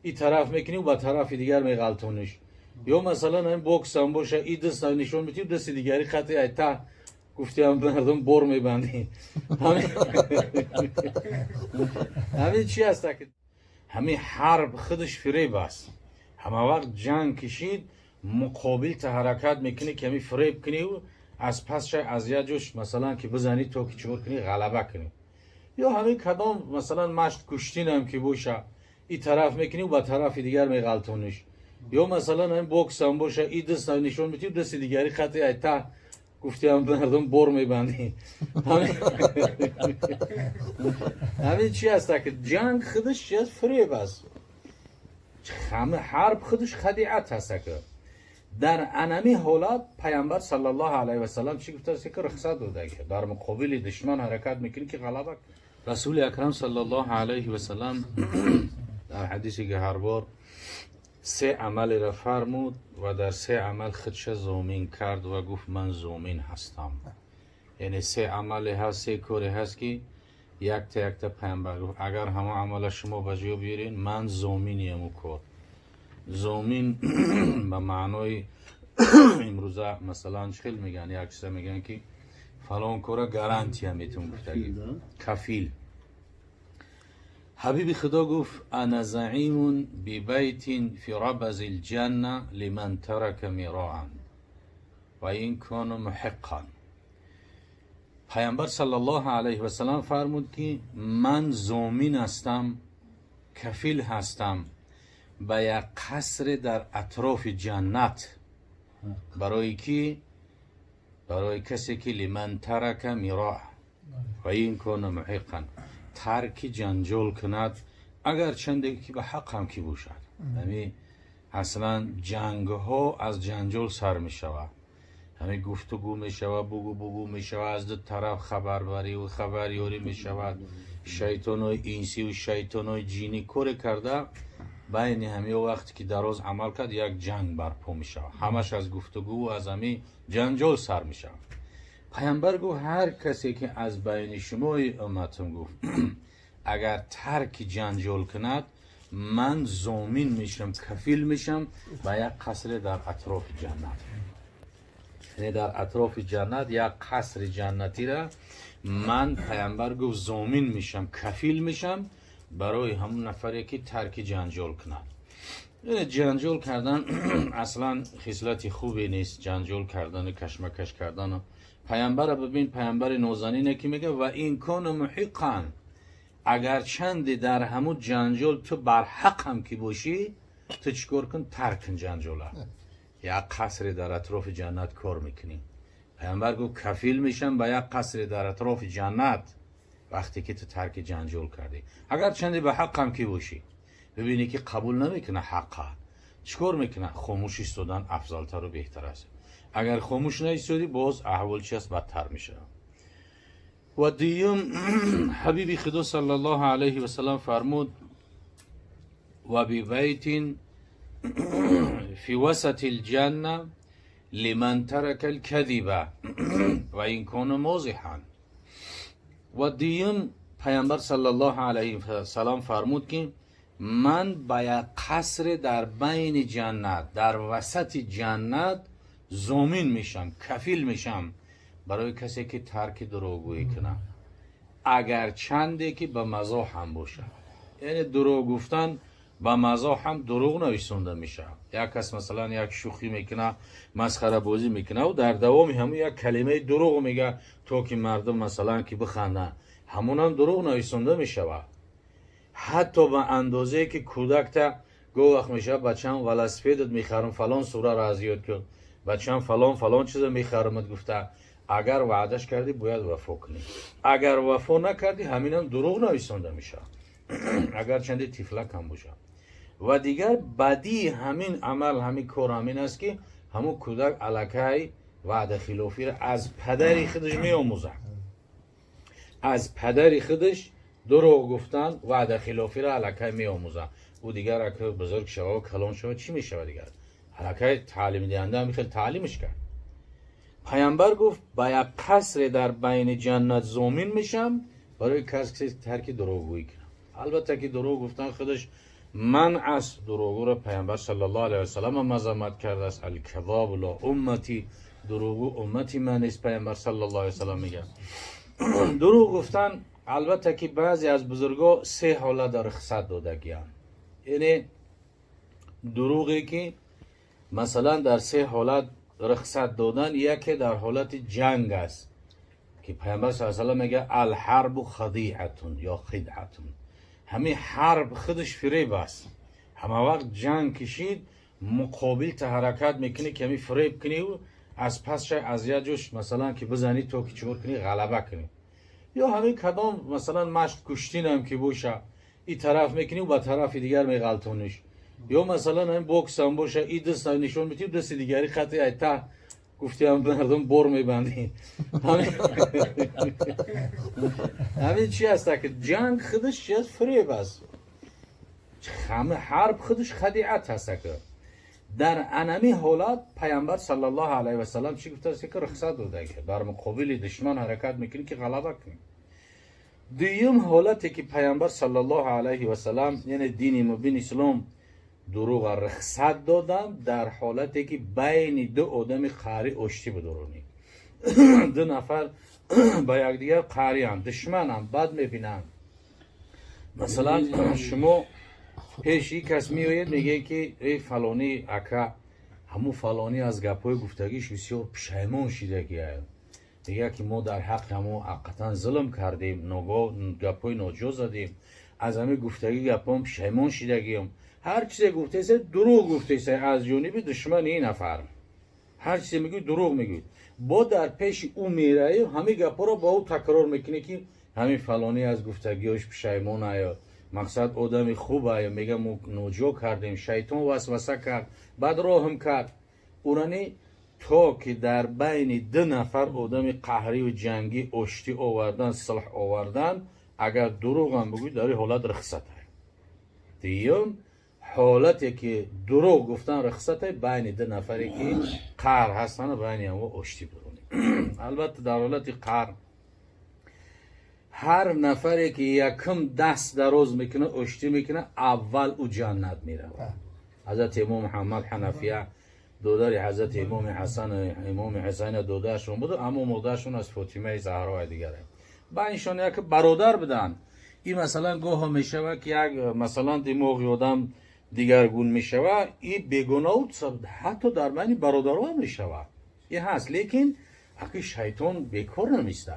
این طرف میکنی و با طرف دیگر میغلطونیش. یا مثلا این بوکس هم باشه این دست نشون میدی دست دیگری خطی ایتا گفتی هم مردم بر میبندی. همین چی هست که همین حرب خودش فریب است. همه وقت جنگ کشید مقابل تا حرکت میکنی که همین فریب کنی و از پسش از یه جوش مثلا که بزنی تو که چور کنی غلبه کنی. یا همین کدام مثلا مشت کشتین هم که باشه این طرف میکنی و با طرف دیگر میغلطونیش. یا مثلا این بوکس هم باشه این دست نشون میدی دست دیگری خطی ایتا گفتی هم مردم بر میبندی. همین چی هست که جنگ خودش چیز فریب است. همه حرب خودش خدیعت هست که در انمی حالات پیامبر صلی الله علیه و سلم چی گفته است که رخصت داده که در مقابل دشمن حرکت میکنی که غلبه. رسول اکرم صلی الله علیه و سلم در حدیثی که هر بار 3 عمل را فرمود و در 3 عمل خودش زومین کرد و گفت من زومین هستم. یعنی 3 عمل هست 3 کاری هست که یک تا پیامبر گفت اگر همه عمل شما بجا بیارین من زومینیم و کار. زومین به معنای امروزه مثلا چخیل میگن یک چیزا میگن که فلان کارا گارانتی هم میتون گفتگی کفیل. حبیب خدا گفت انا زعیم ببیت فی ربز الجنه لمن ترک میراعا و این کان محقا. پیامبر صلی الله علیه و سلم فرمود که من ضامن هستم کفیل هستم به یک قصر در اطراف جنت برای کسی که لمن ترک میراعا و این کان محقا ترک جنجال کند اگر چنده که به حق هم کی باشد. یعنی اصلا جنگ ها از جنجال سر می شود. همین گفتگو می شود بگو می شود از دو طرف خبربری و خبریاری می شود. شیطان های اینسی و شیطان های جینی کار کرده بین همین وقتی که دراز عمل کرد یک جنگ برپا می شود. همش از گفتگو و از همین جنجال سر می شود. پیامبر گفت هر کسی که از بین شما امتم گفت اگر ترک جنجال کند من ضامن میشم کفیل میشم به یک قصر در اطراف جنت. یعنی در اطراف جنت یک قصر جنتی را من پیامبر گفت ضامن میشم کفیل میشم برای همون نفری که ترک جنجال کند. یعنی جنجال کردن اصلا خصلت خوبی نیست. جنجال کردن کشمکش کردن پیامبر ببین پیامبر نازنینه که میگه و این کان محقا اگر چند در همون جنجال تو بر حق هم که باشی تو چیکار کن ترک جنجاله. یک قصر در اطراف جنت کار میکنی. پیامبر گفت کفیل میشم به یک قصر در اطراف جنت وقتی که تو ترک جنجال کردی اگر چند به حق هم که باشی. ببینی که قبول نمیکنه حقه چیکار میکنه خاموش ایستادن افضلتر و بهتر است. اگر خاموش نایستادی باز احوال چی است بدتر میشه. و دیوم حبیب خدا صلی الله علیه و سلم فرمود و ببیت فی وسط الجنه لمن ترک الکذب و این کان مازحا. و دیوم پیامبر صلی الله علیه و سلم فرمود که من با یک قصر در بین جنت در وسط جنت ضامن میشم کفیل میشم برای کسی که ترک دروغگویی کنه اگر چنده که به مزاح هم باشه. یعنی دروغ گفتن به مزاح هم دروغ نویسونده میشه. یک کس مثلا یک شوخی میکنه مسخره بازی میکنه و در دوام همون یک کلمه دروغ میگه تا که مردم مثلا که بخندن همون هم دروغ نویسونده میشه. حتی به اندازه که کودک تا گو وقت میشه بچه‌م ولسفیدت میخرم فلان سوره را از یاد کن بچه‌م فلان چیز میخرمت گفته اگر وعدش کردی باید وفا کنی اگر وفا نکردی همین هم دروغ نویسنده میشه اگر چندی تفلک هم باشه. و دیگر بدی همین عمل همین کار همین است که همون کودک الکی وعده خلافی را از پدری خودش میآموزه. از پدری خودش دروغ گفتن وعده خلافی را الکی میآموزه. او دیگر اگه بزرگ شوه و کلان شوه چی میشه دیگر الکی تعلیم دهنده هم خیلی تعلیمش کرد. پیامبر گفت با یک قصر در بین جنت ضامن میشم برای کسی که ترک دروغگویی کنه. البته که دروغ گفتن خودش منع است. دروغگو را پیامبر صلی الله علیه و سلم مذمت کرده است. الکذاب لا امتی، دروغگو امتی من نیست، پیامبر صلی الله علیه و سلم میگه. دروغ گفتن البته که بعضی از بزرگا سه حالت در رخصت داده گیان. یعنی دروغی که مثلا در سه حالت رخصت دادن، یکی در حالت جنگ است که پیامبر صلی الله علیه و سلم میگه الحرب خدیعتون یا خدعتون، همین حرب خودش فریب است. همه وقت جنگ کشید مقابل تا حرکت میکنی که همین فریب کنی و از پسش از یه جوش مثلا که بزنی تو که چور کنی غلبه کنی، یا همین کدام مثلا مشت کشتین هم که باشه این طرف میکنی و با طرف دیگر میغلطونیش، یا مثلا همین بوکس هم باشه این دست نشون میدی و دست دیگری خطی ایتا گفتی هم مردم بر میبندی. همین چی هست که جنگ خودش چی هست؟ فریب است. همه حرب خودش خدیعت هست که در انمی حالات پیامبر صلی الله علیه و سلم چی گفته است که رخصت داده که بر مقابل دشمن حرکت میکنی که غلبه کنی. دویم حالتی که پیامبر صلی الله علیه و سلم یعنی دین مبین اسلام دروغ رخصت دادن در حالتی که بین دو آدم قاری آشتی بدرونی. دو نفر با یکدیگر قاری هم دشمن هم بد میبینن. مثلا شما پیش یک کس میوید میگه که ای فلانی اکا همون فلانی از گپای گفتگیش بسیار پشیمان شده که میگه که ما در حق همون حقیقتا ظلم کردیم، گپای ناجوز زدیم، از همه گفتگی گپام پشیمان شدگیم. هر چیزی گفته است دروغ گفته است از جانب دشمن این نفر. هر چیزی میگی دروغ میگی. با در پیش او میره همه گپا رو با او تکرار میکنه که همین فلانی از گفتگیش پشیمان آیا، مقصد آدم خوب آیا، میگه ما نوجو کردیم، شیطان وسوسه کرد، بعد راهم کرد. اونانی تا که در بین دو نفر آدم قهری و جنگی آشتی آوردن، صلح آوردن، اگر دروغ هم بگوی در حالت رخصت های. دیگه حالتی که دروغ گفتن رخصت های بین دو نفری که قهر هستن و بین هم آشتی برونی. البته در حالت قهر هر نفری که یکم دست دراز میکنه آشتی میکنه اول او جنت میره. حضرت امام محمد حنفیه دودر حضرت امام حسن امام حسین دودرشون بود، اما مادرشون از فاطمه زهرا دیگره. با اینشون یک برادر بدن. این مثلا گاه میشه که یک مثلا دماغ آدم دیگرگون میشه، این بیگناه حتی در معنی برادرها میشه. این هست، لیکن حقی شیطان بیکار نمیسته.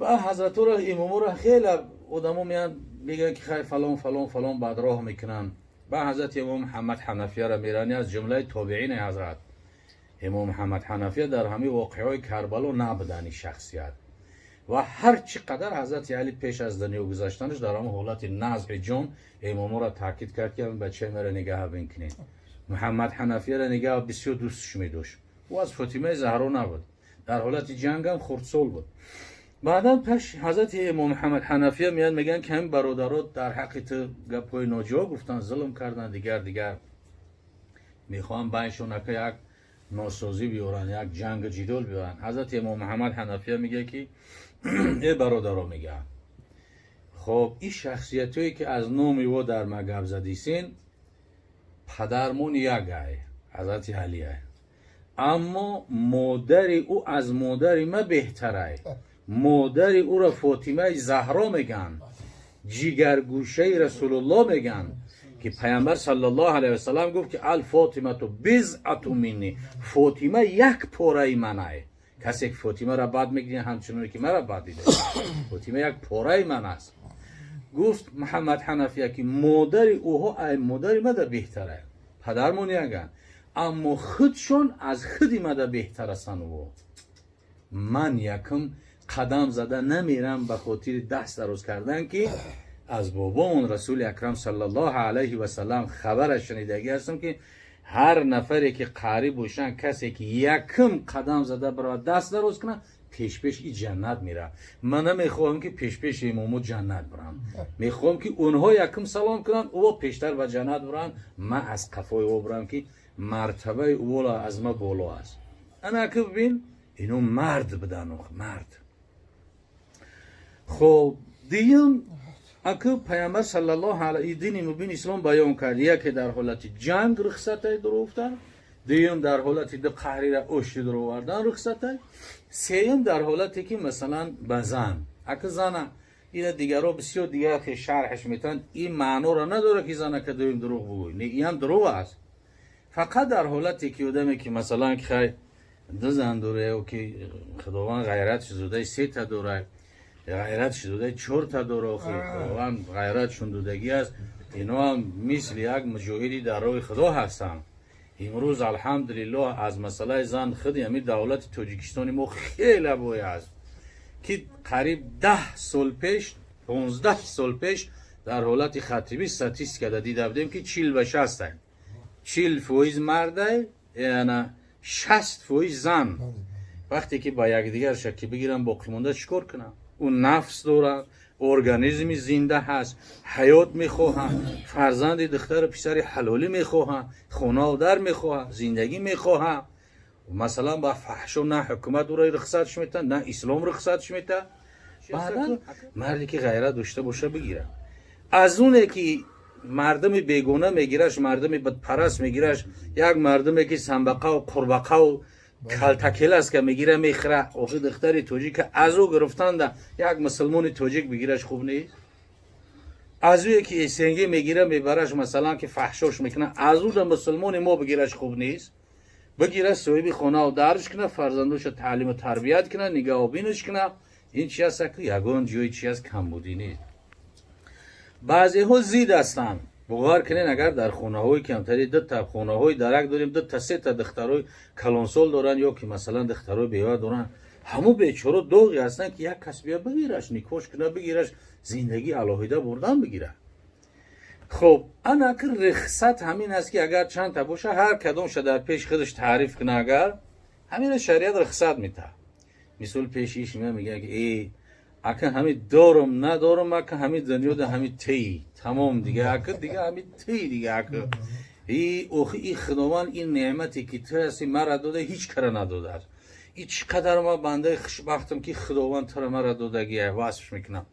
و حضرت را امام را خیلی آدمو میان میگن که خیلی فلان فلان فلان بعد راه میکنن. با حضرت امام محمد حنفیه را میرانی از جمله تابعین حضرت امام محمد حنفیه در همه واقعهای کربلا نبودن شخصیت. و هر چقدر حضرت علی پیش از دنیا گذشتنش در همه حالت نزع جان امام را تاکید کرد که بچه مرا نگاه بکنین. محمد حنفیه را نگاه بسیار دوستش می‌داشت. او از فاطمه زهرا نبود، در حالت جنگ هم خردسال بود. بعدا پیش حضرت امام محمد حنفیه میان میگن که همین برادرات در حق تو گپای ناجا گفتن، ظلم کردن، دیگر میخوان بینشون یک ناسازی بیارن، یک جنگ جدال بیارن. حضرت امام محمد حنفیه میگه که ای برادرها، میگه خب این شخصیتایی که از نام او در ما گپ زدیسین پدرمون یکه حضرت علیه، اما مادر او از مادر ما بهتره. مادر او را فاطمه زهرا میگن، جیگرگوشه رسول الله میگن که پیامبر صلی الله علیه و سلم گفت که الفاطمه بضعة منی، فاطمه یک پاره منه. کسی که فاطمه را بد میگه همچنان که مرا بد دیده، فاطمه یک پاره من است. گفت محمد حنفیه که مادر اوها ای مادر ما بهتره، پدرمون یگن، اما خودشون از خودی ما بهتر هستن. و من یکم قدم زده نمیرم به خاطر دست دراز کردن که از بابامون رسول اکرم صلی الله علیه و سلم خبرش شنیدگی هستم که هر نفری که قاری باشن، کسی که یکم قدم زده برای دست دراز کنه پیش این جنت میره. من نمیخوام که پیش امامو جنت برم، میخوام که اونها یکم سلام کنن او پیشتر به جنت برن، من از قفای او برم که مرتبه اولا از ما بالا است. انا که ببین اینو مرد بدن، مرد. خب دیم اکه پیامبر صلی الله علیه دین مبین اسلام بیان کرد که در حالت جنگ رخصت دروفتن، دوم در حالت د قهری را اوشت درو وردن رخصت، سوم در حالتی که مثلا بزن اکه زنه این دیگرها بسیار دیگر که شرحش میتن این معنی را نداره که زنه که دویم دروغ بگوی، نه این هم دروغ است. فقط در حالتی که آدمی که مثلا که دو زن داره و که خداوند غیرتش زوده 3 تا داره، غیرتش زوده 4 تا داره و خداوند غیرتشون دودگی است، اینا هم مثل یک مجاهدی در راه خدا هستن. امروز الحمدلله از مسئله زن خودی همی دولت تاجیکستانی ما خیلی بوی است که قریب 10 سال پیش 15 سال پیش در حالت خطیبی استاتیستیک دیده بودیم که 40-60 40% مرده یعنی 60% زن. وقتی که با یکدیگر شکی بگیرن باقی مونده چیکار کنن؟ اون نفس داره، ارگانیسمی زنده هست، حیات میخواهن، فرزند دختر پسر حلالی میخواهن، خونه و در میخواهن، زندگی میخواهن. مثلا با فحش و نه حکومت او را رخصتش میتن، نه اسلام رخصتش میتن. بعدا مردی که غیرت داشته باشه بگیره. از اونه که مردم بیگونه میگیرش، مردم بدپرست میگیرش، یک مردمی که سنبقه و قربقه و کلتکل است که میگیره میخره، اوخی دختری توجیک که از او گرفتن ده یک مسلمان توجیک بگیرش خوب نیست. از اوی که سنگی میگیره میبرش مثلا که فحشاش میکنه، از او ده مسلمان ما بگیرش خوب نیست. بگیره صاحبی خونه و درش کنه، فرزندوش تعلیم و تربیت کنه، نگاه و بینش کنه. این چی است که یگان جوی چی است کمبودی نیست. بعضی ها زید هستن. بغار کنین اگر در خونه های کمتری 2 تا خونه های درک داریم، 2 تا 3 تا دخترای کلانسول دارن یا که مثلا دخترای بیوه دارن، همو بیچاره دوغی هستن که یک کس بیا بگیرش، نیکوش کنه بگیرش، زندگی علاهیده بردن بگیره. خب انا که رخصت همین است که اگر چند تا باشه هر کدومش در پیش خودش تعریف کنه، اگر همین شریعت رخصت میده. مثال پیشیش میگه که ای اکه همین دارم ندارم، اکه همین دنیا ده همین تی تمام دیگه، اکه دیگه همین تی دیگه، اکه ای خداوند این نعمتی که تو هستی مرا داده هیچ کار نداده. این چقدر ما بنده خوشبختم که خداوند تو را مرا دادگیه واسش میکنم.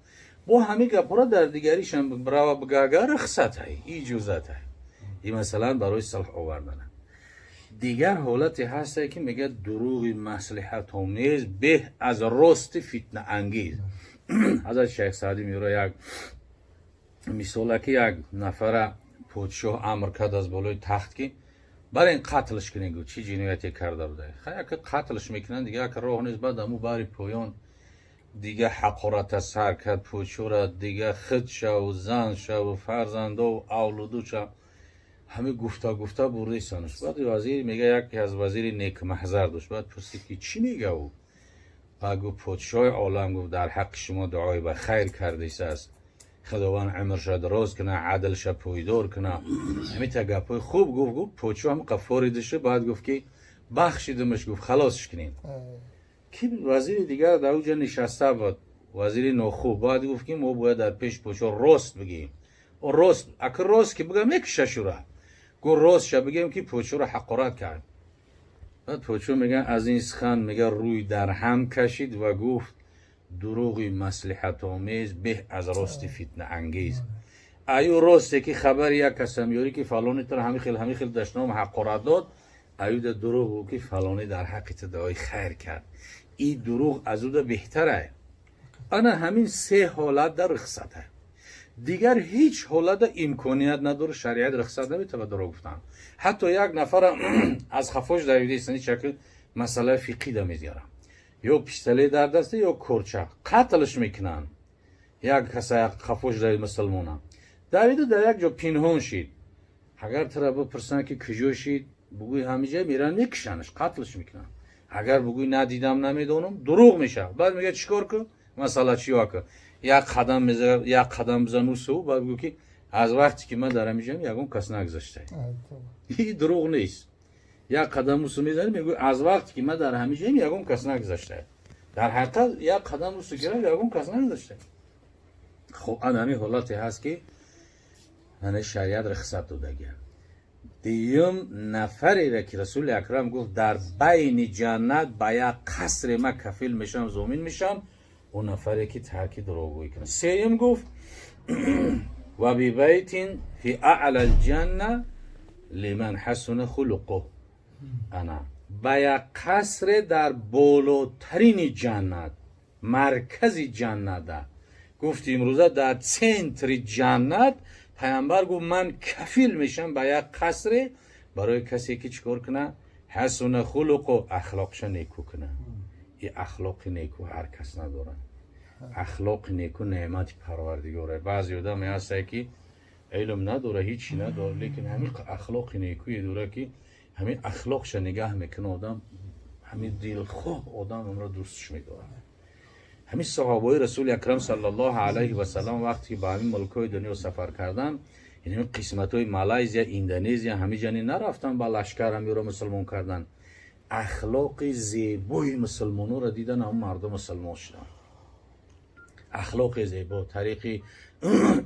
با همین گپورا در دیگریش هم برای بگاگر رخصت های اجازت های این مثلا برای صلح آوردن. دیگر حالتی هسته که میگه دروغ مصلحت آمیز به از راست فتنه انگیز. حضرت شیخ سعدی میگه یک مثال که یک نفر پادشاه امر کرد از بالای تخت که برای این قتلش کنین، چی جنایتی کرده بوده. خیلی که قتلش میکنن دیگه که راه نیست، بعد امو باری پایان دیگه حقارت سر کرد پادشاه را، دیگه خودش و زنش و فرزنده و اولادش همه گفته برده سانش. بعد وزیر میگه یکی از وزیر نیک محضر داشت، بعد پرسید که چی میگه او؟ بعد گفت پادشاه عالم گفت در حق شما دعای به خیر کرده است، خداوند عمرش دراز کنه، عدلش پایدار کنه. همین تا گپای خوب گفت پادشاه هم قفاری داشته. بعد گفت که بخشیدمش، گفت خلاصش کنین. که وزیر دیگر در اونجا نشسته بود، وزیر ناخوب. بعد گفت که ما باید در پیش پادشاه راست بگیم. و راست اگر راست که بگم یک ششوره، گفت راست بگیم که پادشاه را حقارت کرد. بعد پادشاه میگه از این سخن میگه روی در هم کشید و گفت دروغی مصلحت آمیز به از راست فتنه انگیز. ایو راسته که خبر یک کسم یاری که فلانی تر همی خیل دشنام حقارت داد، ایو در دروغ که فلانی در حقیقت دعای خیر کرد. این دروغ از او بهتره. انا همین 3 حالت در رخصته. دیگر هیچ حالت امکانیت نداره شریعت رخصت نمیتونه دروغ گفتن. حتی یک نفر از خفاش در یودیستانی شکل مسئله فقهی ده میذارم، یا پیستله در دسته یا کرچه قتلش میکنن. یک کس خفاش در مسلمانه دویده در یک جا پینهان شید، اگر طرف بپرسن که کجا شید بگوی همینجا، میرن میکشنش قتلش میکنن. اگر بگوی ندیدم نمیدونم دروغ میشه. بعد میگه چیکار کن؟ مسئله چی واکه؟ یک قدم بزنو سو. بعد بگو که از وقتی که من دارم میجم یکم کس نگذاشته. این دروغ نیست. یک قدم سو میزنی میگو از وقتی که من در همیجم یکم کس نگذاشته. در حقیقت یک قدم سو گرفت یکم کس نگذاشته. خب همین حالتی هست که من شریعت رخصت دادگی. دیم نفری را که رسول اکرم گفت در بین جنت با یک قصر ما کفیل میشم زمین میشم، اون نفری که ترک دروغگویی کنه. سوم گفت و بی بیت فی اعلی الجنه لمن حسن خلقه. انا با یک قصر در بالاترین جنت، مرکزی جنت ده. گفت امروزه در سنتر جنت پیامبر گفت من کفیل میشم با یک قصر برای کسی که چیکار کنه؟ حسن خلق و اخلاقش نیکو کنه. این اخلاق نیکو هر کس نداره. اخلاق نیکو نعمت پروردگاره. بعضی آدم هست که علم نداره، هیچی نداره، لیکن همین اخلاق نیکوی داره که همین اخلاقش نگاه میکنه آدم، همین دلخواه آدم اون را دوستش میداره. همین صحابه رسول اکرم صلی الله علیه و سلم وقتی با همین ملکای دنیا سفر کردن، یعنی قسمت های مالایزیا، اندونزیا، همین جانی نرفتن با لشکر همی رو مسلمان کردن. اخلاق زیبای مسلمانو را دیدن، هم مردم مسلمان شدن. اخلاق زیبا، طریق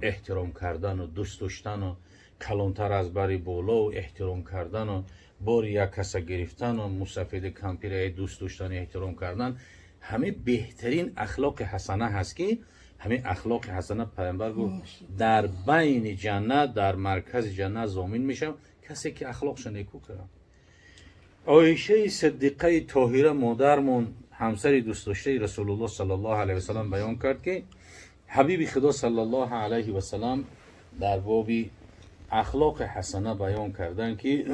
احترام کردن و دوست داشتن و کلانتر از بری بالا و احترام کردن و بار یک کس گرفتن و مسافد کمپیر دوست داشتن احترام کردن، همه بهترین اخلاق حسنه هست که همین اخلاق حسنه پیامبر گفت در بین جنت، در مرکز جنت ضامن میشم کسی که اخلاقش نیکو کنه. عایشه صدیقه طاهره مادرمون، همسر دوست داشته رسول الله صلی الله علیه و سلم بیان کرد که حبیب خدا صلی الله علیه و سلم در باب اخلاق حسنه بیان کردن که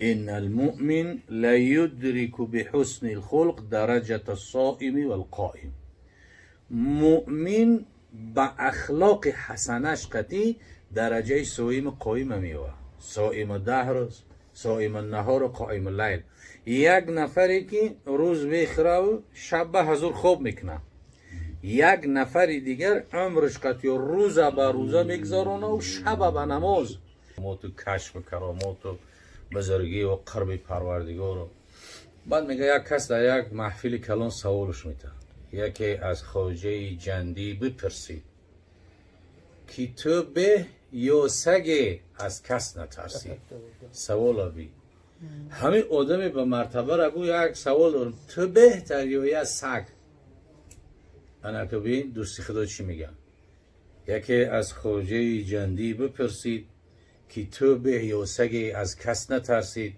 ان المؤمن لا يدرك بحسن الخلق درجه الصائم والقائم. مؤمن با اخلاق حسنش قطعی درجه صائم قائم میوه. صائم دهر، صائم النهار و قائم اللیل. یک نفری که روز بخره و شب به حضور خواب میکنه، یک نفری دیگر عمرش قطعی روز به روزه میگذارونه و شب به نماز. ما تو کشف کرامات و بزرگی و قرب پروردگار رو بعد میگه یک کس در یک محفل کلان سوالش میده، یکی از خواجه جندی بپرسید که تو به یا سگ از کس نترسی؟ سوال بی همین آدمی به مرتبه را گوی یک سوال دارم، تو بهتر یا یک سگ؟ انا که بین دوستی خدا چی میگن؟ یکی از خواجه جندی بپرسید که تو به یا سگ از کس نترسید؟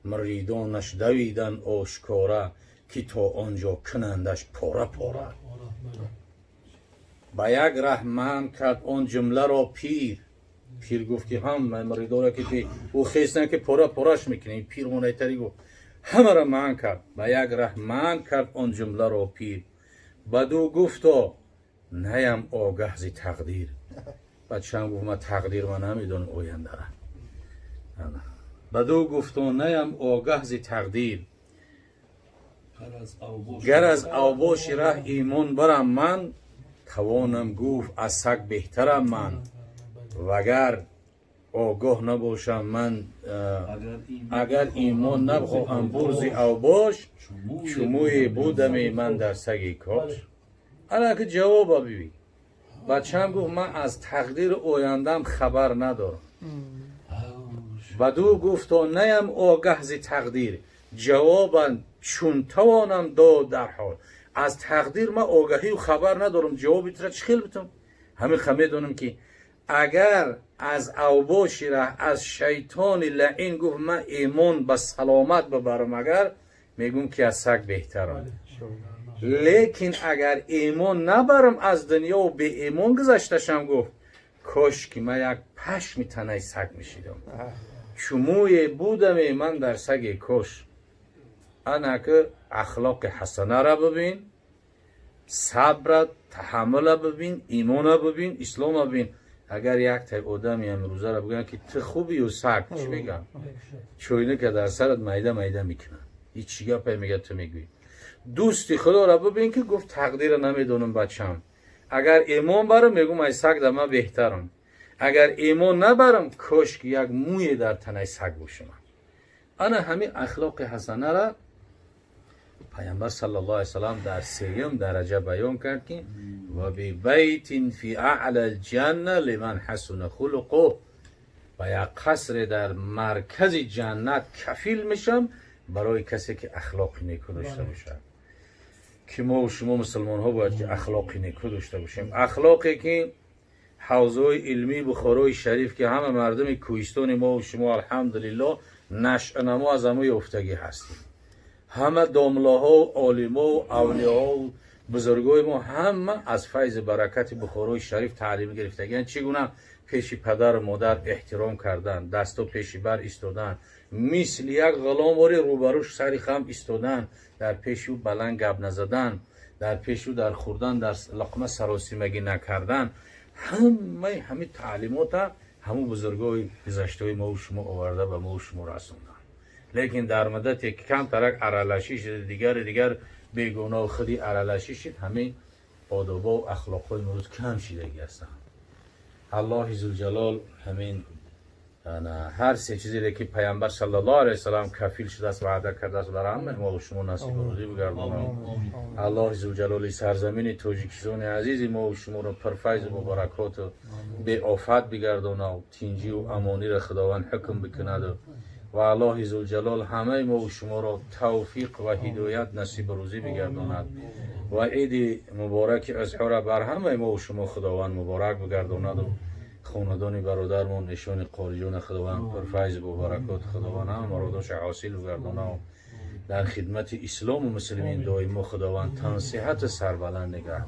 مریدانش دویدن آشکاره که تا آنجا کنندش پاره پاره. با یک رحمان کرد آن جمله را پیر گفت که هم مریدان را که او خیستن که پاره پارهش میکنه. این پیر منایتری گفت همه را من کرد. با یک رحمان کرد آن جمله را پیر، بدو گفتا نیم آگه ز تقدیر. بچه‌ام گفت من تقدیر من نمیدونم آینده را. بدو گفتا نیم آگه ز تقدیر، گر از اوباش ره ایمان برم من، توانم گفت از سگ بهترم من. وگر آگاه نباشم من، اگر ایمان نبخواهم برز اوباش، شموی بودم من در سگ کاش. انا که جواب ببین، بچه‌م گفت من از تقدیر آیندم خبر ندارم. بدو گفتا نیم آگه ز تقدیر، جوابا چون توانم داد در حال. از تقدیر من آگاهی و خبر ندارم، جوابی را چی خیل بتم؟ همین خمه دونم که اگر از اوباش ره از شیطان لعین گفت من ایمان به سلامت ببرم، اگر میگم که از سگ بهترم. لیکن اگر ایمان نبرم از دنیا و به ایمان گذشتشم، گفت کاش که من یک پشم تنه سگ میشیدم، شموی بودم من در سگ کاش. انا که اخلاق حسنه را ببین، صبر تحمل ببین، ایمان ببین، اسلام ببین. اگر یک تای آدمی امروزه را بگن که تو خوبی و سگ، چی بگم؟ چوینه که در سرت میده میکنن، هیچ چی گپ میگه تو میگوی. دوستی خدا را ببین که گفت تقدیر نمیدونم بچم، اگر ایمان برم میگم ای سگ در من بهترم، اگر ایمان نبرم کاش که یک موی در تنه سگ باشم. انا همین اخلاق حسنه را پیامبر صلی الله علیه وسلم در سوم درجه بیان کرد که و بی بیت فی اعلی الجنه لمن حسن خلقه، و یک قصر در مرکز جنت کفیل میشم برای کسی که اخلاق نیکو داشته باشه. که ما و شما مسلمان ها باید که اخلاقی نیکو داشته باشیم. اخلاقی که حوزه علمی بخارای شریف که همه مردم کوهستان ما و شما الحمدلله نشأه نما از همه افتگی هستیم. همه داملاها و عالما و اولیاء و بزرگای ما همه از فیض برکت بخارای شریف تعلیم گرفتگی. چگونه پیش پدر و مادر احترام کردن، دستو پیش بر ایستادن، مثل یک غلام واری روبروش سری خم ایستادن، در پیش او بلند گپ نزدن، در پیش او در خوردن در لقمه سراسیمگی نکردن، همه تعلیمات همون بزرگای گذشته ما و شما آورده و ما و شما رسوندن. لیکن در مدت یک کم ترک ارالشی شد، دیگر بیگناه و خودی ارالشی شد، همه آداب و اخلاق های امروز کم شدگی هستند. الله عزوجلال همین هر سه چیزی که پیامبر صلی الله علیه وسلم کفیل شده است وعده کرده است برای همه ما و شما نصیب روزی بگردونه. الله عزوجلال سرزمین تاجیکستان عزیز ما و شما را پرفیض و برکات و به آفت بگردونه و تینجی و امانی را خداوند حکم بکند و الله عزوجلال همه ما و شما را توفیق و هدایت نصیب روزی بگرداند و عید مبارک اضحی بر همه ما و شما خداوند مبارک بگرداند و خاندان برادرمان نشان قاریون خداوند پرفیض و برکات خداوند هم مرادش حاصل بگرداند و در خدمت اسلام و مسلمین دائم خداوند تنصیحت سربلند نگهدار.